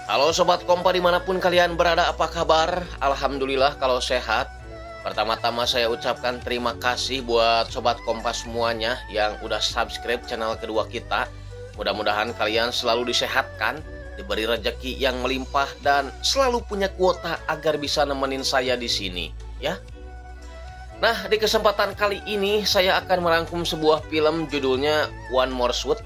Halo Sobat Kompa dimanapun kalian berada, apa kabar? Alhamdulillah kalau sehat. Pertama-tama saya ucapkan terima kasih buat Sobat Kompa semuanya yang udah subscribe channel kedua kita. Mudah-mudahan kalian selalu disehatkan, diberi rezeki yang melimpah, dan selalu punya kuota agar bisa nemenin saya di sini, ya. Nah, di kesempatan kali ini saya akan merangkum sebuah film judulnya One More Shoot,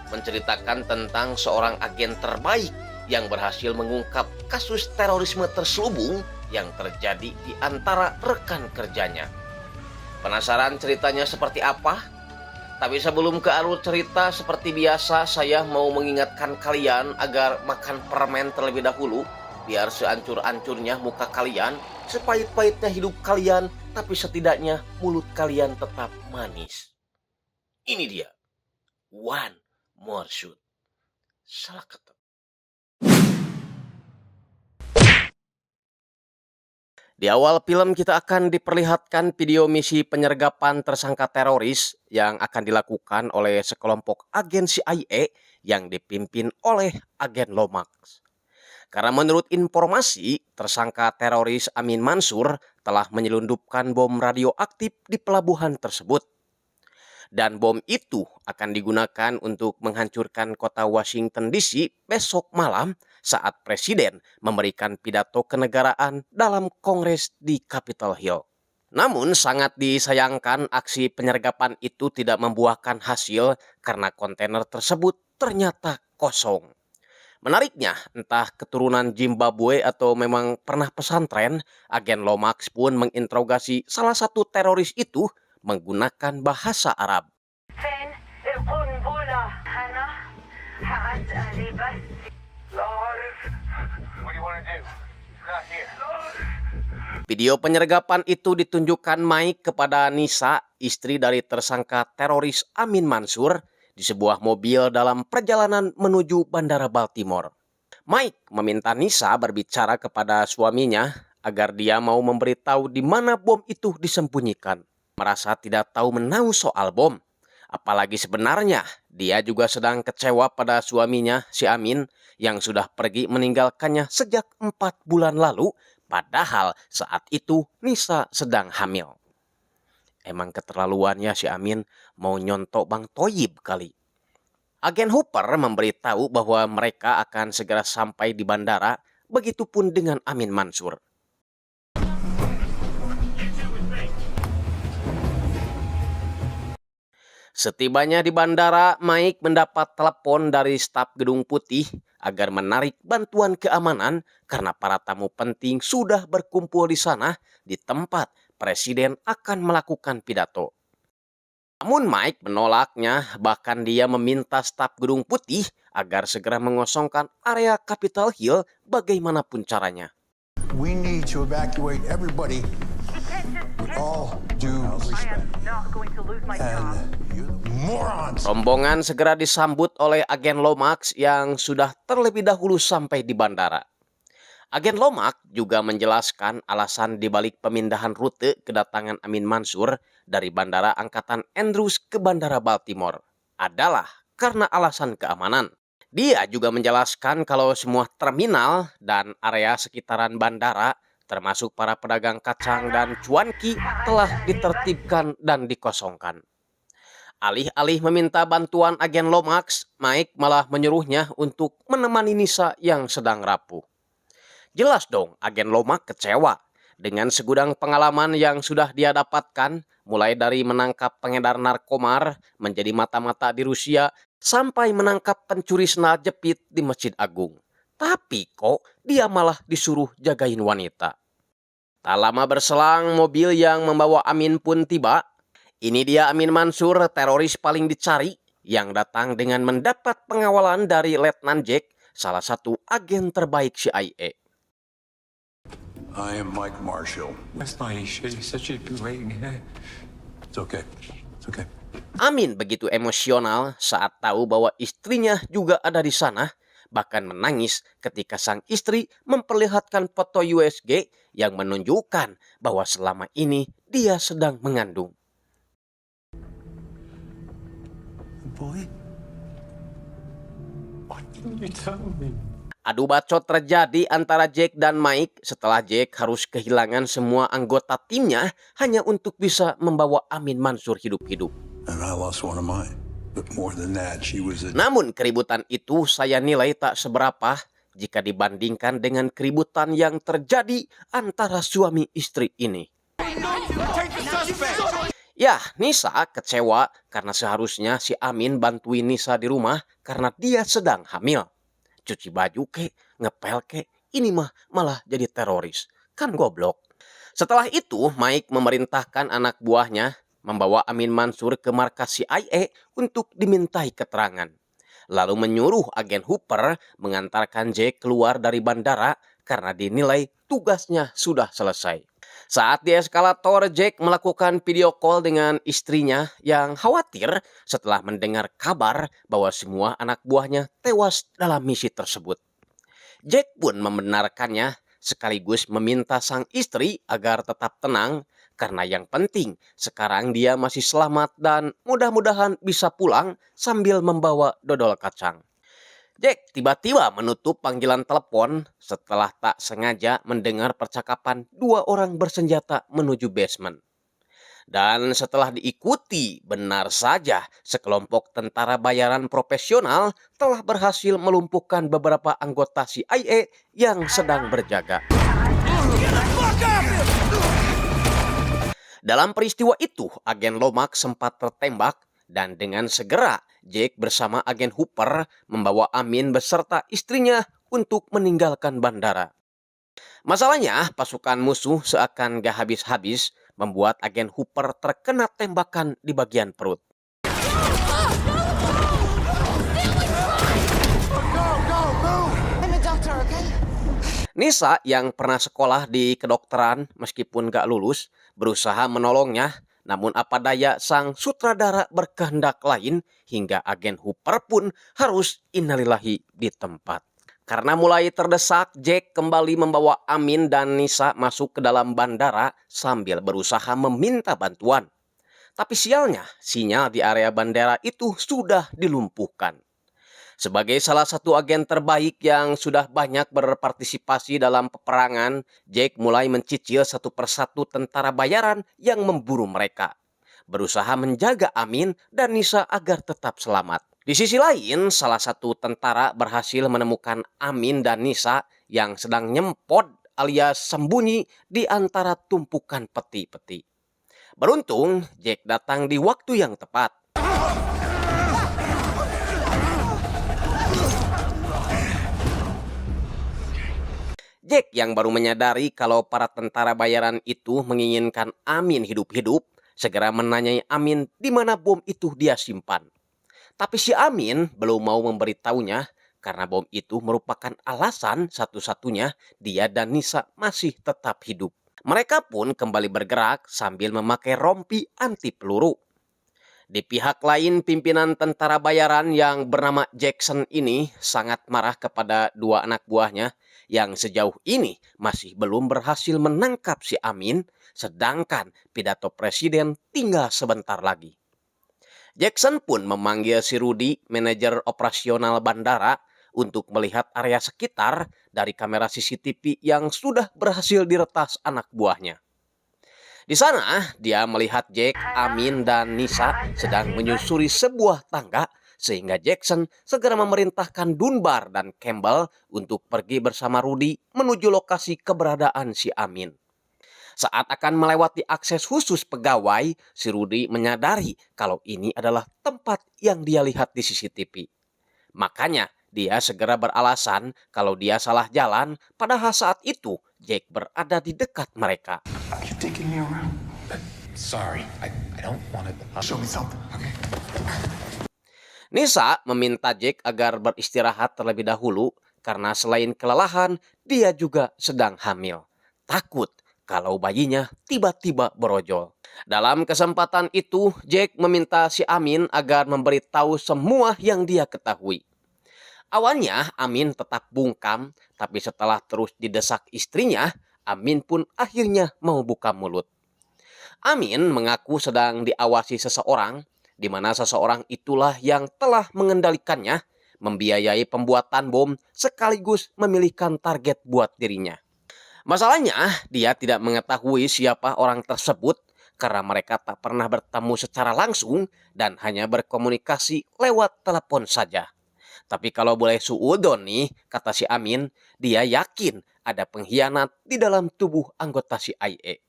menceritakan tentang seorang agen terbaik yang berhasil mengungkap kasus terorisme terselubung yang terjadi di antara rekan kerjanya. Penasaran ceritanya seperti apa? Tapi sebelum ke alur cerita, seperti biasa saya mau mengingatkan kalian agar makan permen terlebih dahulu, biar seancur-ancurnya muka kalian, sepahit-pahitnya hidup kalian, tapi setidaknya mulut kalian tetap manis. Ini dia, One More Shoot. Salah kata. Di awal film kita akan diperlihatkan video misi penyergapan tersangka teroris yang akan dilakukan oleh sekelompok agen CIA yang dipimpin oleh agen Lomax. Karena menurut informasi, tersangka teroris Amin Mansur telah menyelundupkan bom radioaktif di pelabuhan tersebut. Dan bom itu akan digunakan untuk menghancurkan kota Washington DC besok malam saat Presiden memberikan pidato kenegaraan dalam Kongres di Capitol Hill. Namun sangat disayangkan aksi penyergapan itu tidak membuahkan hasil karena kontainer tersebut ternyata kosong. Menariknya, entah keturunan Zimbabwe atau memang pernah pesantren, agen Lomax pun menginterogasi salah satu teroris itu menggunakan bahasa Arab. Video penyergapan itu ditunjukkan Mike kepada Nisa, istri dari tersangka teroris Amin Mansur, di sebuah mobil dalam perjalanan menuju Bandara Baltimore. Mike meminta Nisa berbicara kepada suaminya agar dia mau memberitahu di mana bom itu disembunyikan. Merasa tidak tahu menahu soal bom. Apalagi sebenarnya dia juga sedang kecewa pada suaminya si Amin yang sudah pergi meninggalkannya sejak 4 bulan lalu, padahal saat itu Nisa sedang hamil. Emang keterlaluannya si Amin mau nyontok Bang Toyib kali. Agen Hooper memberitahu bahwa mereka akan segera sampai di bandara, begitupun dengan Amin Mansur. Setibanya di bandara, Mike mendapat telepon dari staf Gedung Putih agar menarik bantuan keamanan karena para tamu penting sudah berkumpul di sana di tempat Presiden akan melakukan pidato. Namun Mike menolaknya, bahkan dia meminta staf Gedung Putih agar segera mengosongkan area Capitol Hill bagaimanapun caranya. We need to evacuate everybody with all due respect. And you morons. Rombongan segera disambut oleh agen Lomax yang sudah terlebih dahulu sampai di bandara. Agen Lomax juga menjelaskan alasan dibalik pemindahan rute kedatangan Amin Mansur dari Bandara Angkatan Andrews ke Bandara Baltimore adalah karena alasan keamanan. Dia juga menjelaskan kalau semua terminal dan area sekitaran bandara, termasuk para pedagang kacang dan cuanki, telah ditertibkan dan dikosongkan. Alih-alih meminta bantuan agen Lomax, Mike malah menyuruhnya untuk menemani Nisa yang sedang rapuh. Jelas dong, agen Lomax kecewa dengan segudang pengalaman yang sudah dia dapatkan, mulai dari menangkap pengedar narkomar, menjadi mata-mata di Rusia, sampai menangkap pencuri sendal jepit di Masjid Agung. Tapi kok dia malah disuruh jagain wanita. Tak lama berselang, mobil yang membawa Amin pun tiba. Ini dia Amin Mansur, teroris paling dicari, yang datang dengan mendapat pengawalan dari Letnan Jack, salah satu agen terbaik CIA. I am Mike Marshall. That's my such a great. It's okay. It's okay. Amin begitu emosional saat tahu bahwa istrinya juga ada di sana, bahkan menangis ketika sang istri memperlihatkan foto USG yang menunjukkan bahwa selama ini dia sedang mengandung. Boy? What didn't you tell me? Adu bacot terjadi antara Jack dan Mike setelah Jack harus kehilangan semua anggota timnya hanya untuk bisa membawa Amin Mansur hidup-hidup. And I lost one of mine. But more than that, she was a... Namun keributan itu saya nilai tak seberapa jika dibandingkan dengan keributan yang terjadi antara suami istri ini. Ya, Nisa kecewa karena seharusnya si Amin bantuin Nisa di rumah karena dia sedang hamil. Cuci baju kek, ngepel kek, ini mah malah jadi teroris. Kan goblok. Setelah itu, Mike memerintahkan anak buahnya membawa Amin Mansur ke markas CIA untuk dimintai keterangan. Lalu menyuruh agen Hooper mengantarkan Jack keluar dari bandara karena dinilai tugasnya sudah selesai. Saat di eskalator, Jack melakukan video call dengan istrinya yang khawatir setelah mendengar kabar bahwa semua anak buahnya tewas dalam misi tersebut. Jack pun membenarkannya sekaligus meminta sang istri agar tetap tenang karena yang penting sekarang dia masih selamat dan mudah-mudahan bisa pulang sambil membawa dodol kacang. Jack tiba-tiba menutup panggilan telepon setelah tak sengaja mendengar percakapan dua orang bersenjata menuju basement. Dan setelah diikuti, benar saja sekelompok tentara bayaran profesional telah berhasil melumpuhkan beberapa anggota CIA yang sedang berjaga. Dalam peristiwa itu, agen Lomax sempat tertembak dan dengan segera Jack bersama agen Hooper membawa Amin beserta istrinya untuk meninggalkan bandara. Masalahnya, pasukan musuh seakan gak habis-habis membuat agen Hooper terkena tembakan di bagian perut. Nisa yang pernah sekolah di kedokteran meskipun gak lulus berusaha menolongnya. Namun apa daya sang sutradara berkehendak lain hingga agen Hooper pun harus innalillahi di tempat. Karena mulai terdesak, Jack kembali membawa Amin dan Nisa masuk ke dalam bandara sambil berusaha meminta bantuan. Tapi sialnya, sinyal di area bandara itu sudah dilumpuhkan. Sebagai salah satu agen terbaik yang sudah banyak berpartisipasi dalam peperangan, Jack mulai mencicil satu persatu tentara bayaran yang memburu mereka. Berusaha menjaga Amin dan Nisa agar tetap selamat. Di sisi lain, salah satu tentara berhasil menemukan Amin dan Nisa yang sedang nyempot alias sembunyi di antara tumpukan peti-peti. Beruntung, Jack datang di waktu yang tepat. Jack yang baru menyadari kalau para tentara bayaran itu menginginkan Amin hidup-hidup, segera menanyai Amin di mana bom itu dia simpan. Tapi si Amin belum mau memberitahunya karena bom itu merupakan alasan satu-satunya dia dan Nisa masih tetap hidup. Mereka pun kembali bergerak sambil memakai rompi anti peluru. Di pihak lain, pimpinan tentara bayaran yang bernama Jackson ini sangat marah kepada dua anak buahnya yang sejauh ini masih belum berhasil menangkap si Amin, sedangkan pidato presiden tinggal sebentar lagi. Jackson pun memanggil si Rudy, manajer operasional bandara, untuk melihat area sekitar dari kamera CCTV yang sudah berhasil diretas anak buahnya. Di sana, dia melihat Jack, Amin, dan Nisa sedang menyusuri sebuah tangga sehingga Jackson segera memerintahkan Dunbar dan Campbell untuk pergi bersama Rudy menuju lokasi keberadaan si Amin. Saat akan melewati akses khusus pegawai, si Rudy menyadari kalau ini adalah tempat yang dia lihat di CCTV. Makanya, dia segera beralasan kalau dia salah jalan, padahal saat itu Jack berada di dekat mereka. You taking me around? Sorry, I don't want to. Show me something. Okay. Nisa meminta Jack agar beristirahat terlebih dahulu karena selain kelelahan, dia juga sedang hamil. Takut kalau bayinya tiba-tiba berojol. Dalam kesempatan itu, Jack meminta si Amin agar memberitahu semua yang dia ketahui. Awalnya Amin tetap bungkam, tapi setelah terus didesak istrinya, Amin pun akhirnya mau buka mulut. Amin mengaku sedang diawasi seseorang, di mana seseorang itulah yang telah mengendalikannya, membiayai pembuatan bom sekaligus memilihkan target buat dirinya. Masalahnya, dia tidak mengetahui siapa orang tersebut karena mereka tak pernah bertemu secara langsung dan hanya berkomunikasi lewat telepon saja. Tapi kalau boleh suudon nih, kata si Amin, dia yakin ada pengkhianat di dalam tubuh anggota CIA.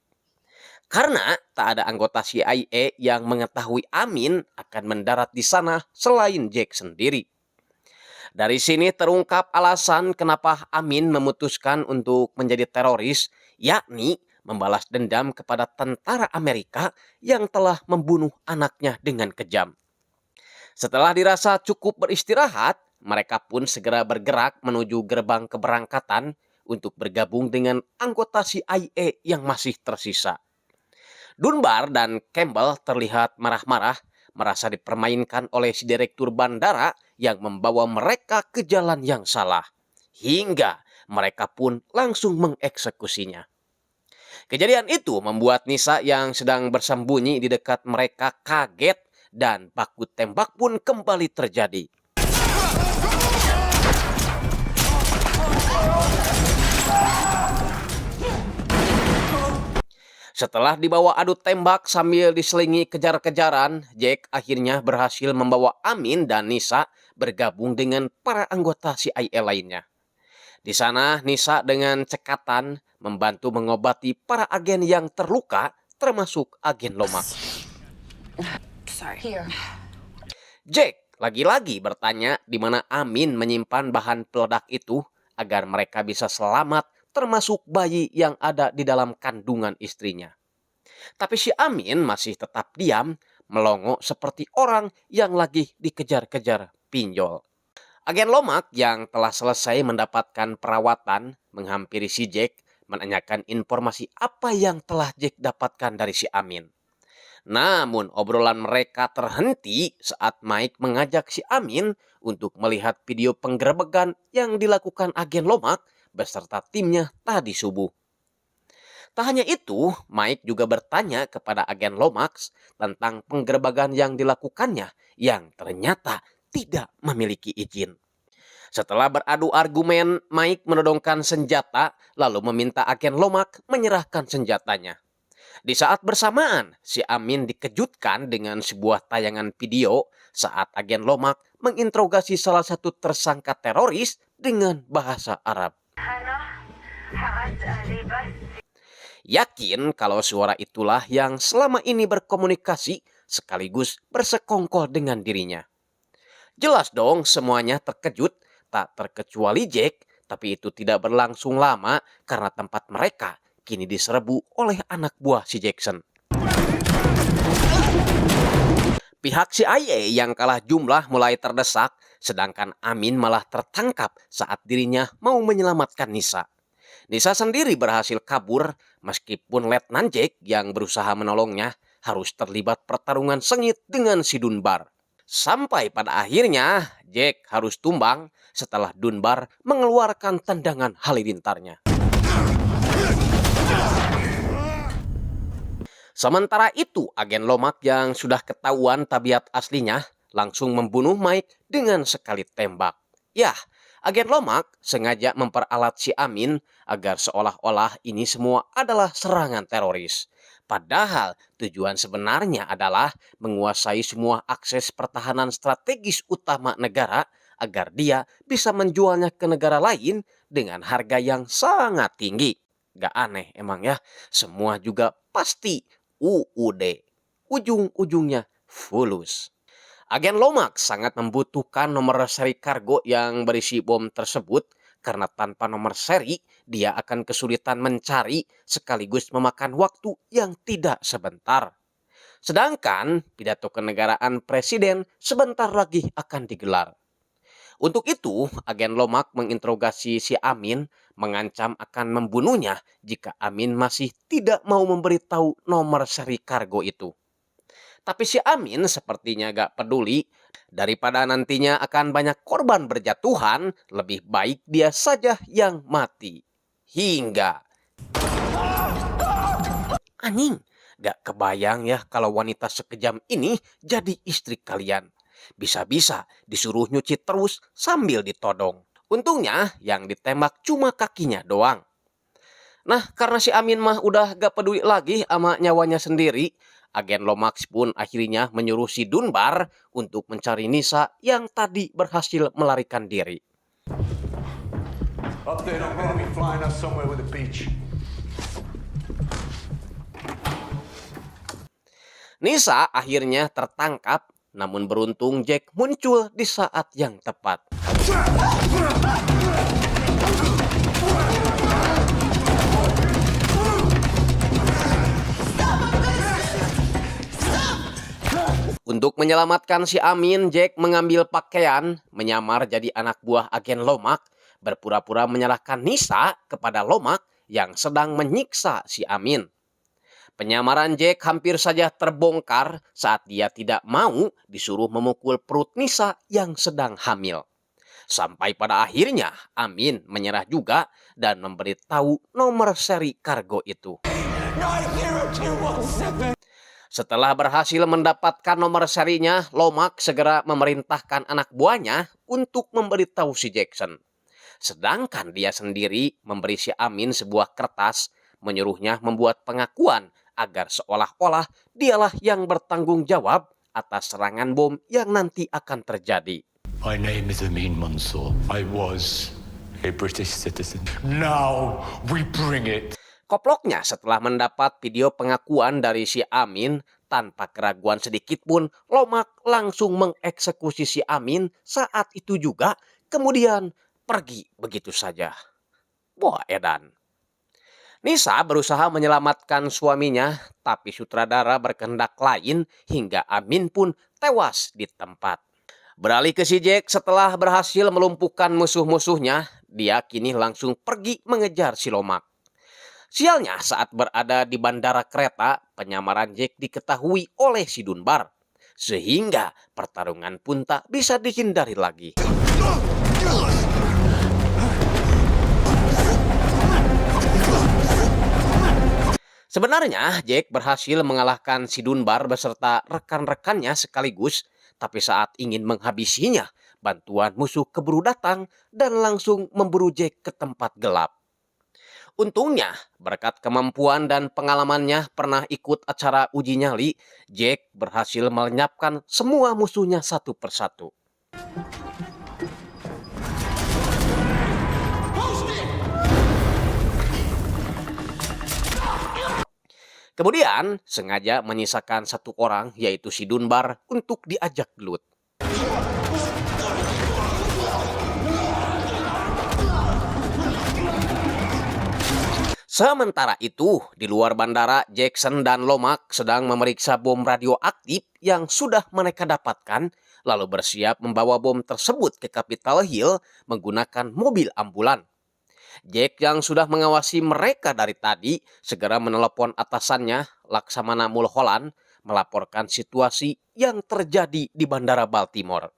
Karena tak ada anggota CIA yang mengetahui Amin akan mendarat di sana selain Jack sendiri. Dari sini terungkap alasan kenapa Amin memutuskan untuk menjadi teroris, yakni membalas dendam kepada tentara Amerika yang telah membunuh anaknya dengan kejam. Setelah dirasa cukup beristirahat, mereka pun segera bergerak menuju gerbang keberangkatan untuk bergabung dengan anggota CIA yang masih tersisa. Dunbar dan Campbell terlihat marah-marah, merasa dipermainkan oleh si direktur bandara yang membawa mereka ke jalan yang salah. Hingga mereka pun langsung mengeksekusinya. Kejadian itu membuat Nisa yang sedang bersembunyi di dekat mereka kaget dan baku tembak pun kembali terjadi. Setelah dibawa adu tembak sambil diselingi kejar-kejaran, Jack akhirnya berhasil membawa Amin dan Nisa bergabung dengan para anggota CIA lainnya. Di sana, Nisa dengan cekatan membantu mengobati para agen yang terluka, termasuk agen Lomax. Jack lagi-lagi bertanya di mana Amin menyimpan bahan peledak itu agar mereka bisa selamat, termasuk bayi yang ada di dalam kandungan istrinya. Tapi si Amin masih tetap diam, melongo seperti orang yang lagi dikejar-kejar pinjol. Agen Lomax yang telah selesai mendapatkan perawatan menghampiri si Jack, menanyakan informasi apa yang telah Jack dapatkan dari si Amin. Namun obrolan mereka terhenti saat Mike mengajak si Amin untuk melihat video penggerebekan yang dilakukan agen Lomax beserta timnya tadi subuh. Tak hanya itu, Mike juga bertanya kepada agen Lomax tentang penggerebekan yang dilakukannya yang ternyata tidak memiliki izin. Setelah beradu argumen, Mike menodongkan senjata lalu meminta agen Lomax menyerahkan senjatanya. Di saat bersamaan, si Amin dikejutkan dengan sebuah tayangan video saat agen Lomax menginterogasi salah satu tersangka teroris dengan bahasa Arab. Yakin kalau suara itulah yang selama ini berkomunikasi sekaligus bersekongkol dengan dirinya. Jelas dong semuanya terkejut, tak terkecuali Jack, tapi itu tidak berlangsung lama karena tempat mereka kini diserbu oleh anak buah si Jackson. Pihak CIA yang kalah jumlah mulai terdesak, sedangkan Amin malah tertangkap saat dirinya mau menyelamatkan Nisa. Nisa sendiri berhasil kabur meskipun Letnan Jack yang berusaha menolongnya harus terlibat pertarungan sengit dengan si Dunbar. Sampai pada akhirnya Jack harus tumbang setelah Dunbar mengeluarkan tendangan halilintarnya. Sementara itu, agen Lomax yang sudah ketahuan tabiat aslinya langsung membunuh Mike dengan sekali tembak. Yah, agen Lomax sengaja memperalat si Amin agar seolah-olah ini semua adalah serangan teroris. Padahal tujuan sebenarnya adalah menguasai semua akses pertahanan strategis utama negara agar dia bisa menjualnya ke negara lain dengan harga yang sangat tinggi. Gak aneh emang ya, semua juga pasti UUD. Ujung-ujungnya fulus. Agen Lomax sangat membutuhkan nomor seri kargo yang berisi bom tersebut karena tanpa nomor seri dia akan kesulitan mencari sekaligus memakan waktu yang tidak sebentar. Sedangkan pidato kenegaraan presiden sebentar lagi akan digelar. Untuk itu, agen Lomax menginterogasi si Amin, mengancam akan membunuhnya jika Amin masih tidak mau memberitahu nomor seri kargo itu. Tapi si Amin sepertinya gak peduli. Daripada nantinya akan banyak korban berjatuhan, lebih baik dia saja yang mati. Hingga anjing, gak kebayang ya kalau wanita sekejam ini jadi istri kalian. Bisa-bisa disuruh nyuci terus sambil ditodong. Untungnya yang ditembak cuma kakinya doang. Nah, karena si Amin mah udah gak peduli lagi sama nyawanya sendiri, agen Lomax pun akhirnya menyuruh si Dunbar untuk mencari Nisa yang tadi berhasil melarikan diri. Update on enemy flying us somewhere with a beach. Nisa akhirnya tertangkap, namun beruntung Jack muncul di saat yang tepat. Untuk menyelamatkan si Amin, Jack mengambil pakaian, menyamar jadi anak buah agen Lomax, berpura-pura menyerahkan Nisa kepada Lomax yang sedang menyiksa si Amin. Penyamaran Jack hampir saja terbongkar saat dia tidak mau disuruh memukul perut Nisa yang sedang hamil. Sampai pada akhirnya Amin menyerah juga dan memberitahu nomor seri kargo itu. Setelah berhasil mendapatkan nomor serinya, Lomax segera memerintahkan anak buahnya untuk memberitahu si Jackson. Sedangkan dia sendiri memberi si Amin sebuah kertas, menyuruhnya membuat pengakuan agar seolah-olah dialah yang bertanggung jawab atas serangan bom yang nanti akan terjadi. My name is Amin Mansour. I was a British citizen. Now we bring it. Koploknya setelah mendapat video pengakuan dari si Amin, tanpa keraguan sedikit pun, Lomax langsung mengeksekusi si Amin saat itu juga, kemudian pergi begitu saja. Wah, edan. Nisa berusaha menyelamatkan suaminya, tapi sutradara berkehendak lain hingga Amin pun tewas di tempat. Beralih ke si Jack, setelah berhasil melumpuhkan musuh-musuhnya, dia kini langsung pergi mengejar si Lomax. Sialnya saat berada di bandara kereta, penyamaran Jack diketahui oleh si Dunbar. Sehingga pertarungan pun tak bisa dihindari lagi. Sebenarnya Jack berhasil mengalahkan si Dunbar beserta rekan-rekannya sekaligus, tapi saat ingin menghabisinya, bantuan musuh keburu datang dan langsung memburu Jack ke tempat gelap. Untungnya, berkat kemampuan dan pengalamannya pernah ikut acara uji nyali, Jack berhasil melenyapkan semua musuhnya satu persatu. Kemudian, sengaja menyisakan satu orang, yaitu si Dunbar, untuk diajak gelut. Sementara itu, di luar bandara, Jackson dan Lomax sedang memeriksa bom radioaktif yang sudah mereka dapatkan, lalu bersiap membawa bom tersebut ke Capitol Hill menggunakan mobil ambulan. Jack yang sudah mengawasi mereka dari tadi segera menelepon atasannya, Laksamana Mulholland, melaporkan situasi yang terjadi di bandara Baltimore.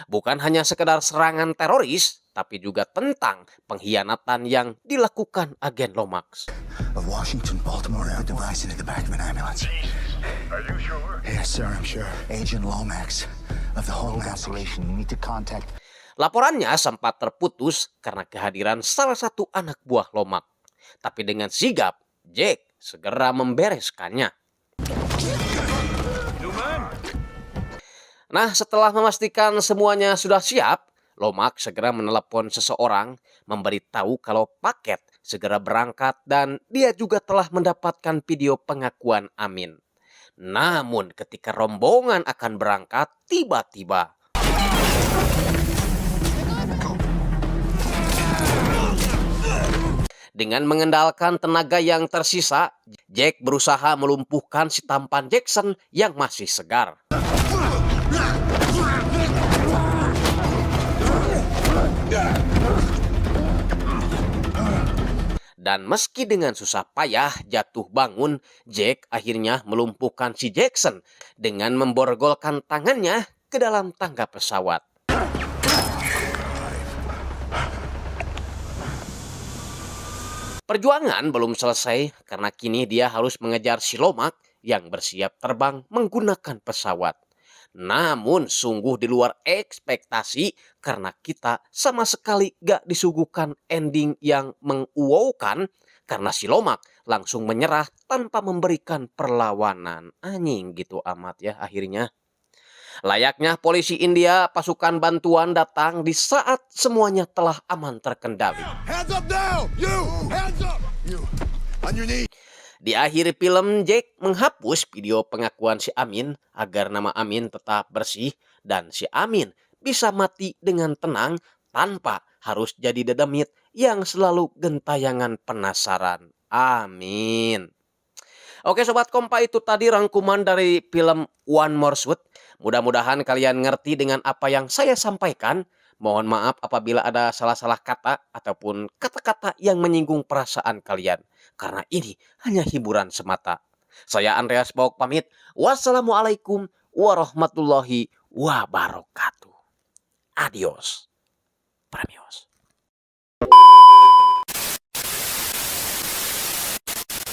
Bukan hanya sekedar serangan teroris, tapi juga tentang pengkhianatan yang dilakukan agen Lomax. Of Washington, Baltimore, the device into the back of an ambulance. Are you sure? Yes, sir, I'm sure. Agent Lomax of the Homeland Operation. You need to contact. Laporannya sempat terputus karena kehadiran salah satu anak buah Lomax. Tapi dengan sigap, Jack segera membereskannya. Nah, setelah memastikan semuanya sudah siap, Lomax segera menelepon seseorang, memberitahu kalau paket segera berangkat dan dia juga telah mendapatkan video pengakuan Amin. Namun ketika rombongan akan berangkat, tiba-tiba dengan mengendalikan tenaga yang tersisa, Jack berusaha melumpuhkan si tampan Jackson yang masih segar. Dan meski dengan susah payah jatuh bangun, Jack akhirnya melumpuhkan si Jackson dengan memborgolkan tangannya ke dalam tangga pesawat. Perjuangan belum selesai karena kini dia harus mengejar si Lomax yang bersiap terbang menggunakan pesawat. Namun sungguh di luar ekspektasi karena kita sama sekali gak disuguhkan ending yang menguaukan karena si Lomak langsung menyerah tanpa memberikan perlawanan. Anjing gitu amat ya akhirnya. Layaknya polisi India, pasukan bantuan datang di saat semuanya telah aman terkendali. Hands up now! You! Hands up! You! On your knees! Di akhir film, Jack menghapus video pengakuan si Amin agar nama Amin tetap bersih dan si Amin bisa mati dengan tenang tanpa harus jadi dedemit yang selalu gentayangan penasaran. Amin. Oke Sobat Kompa, itu tadi rangkuman dari film One More Shoot. Mudah-mudahan kalian ngerti dengan apa yang saya sampaikan. Mohon maaf apabila ada salah-salah kata ataupun kata-kata yang menyinggung perasaan kalian. Karena ini hanya hiburan semata. Saya Andreas Bauk pamit. Wassalamualaikum warahmatullahi wabarakatuh. Adios.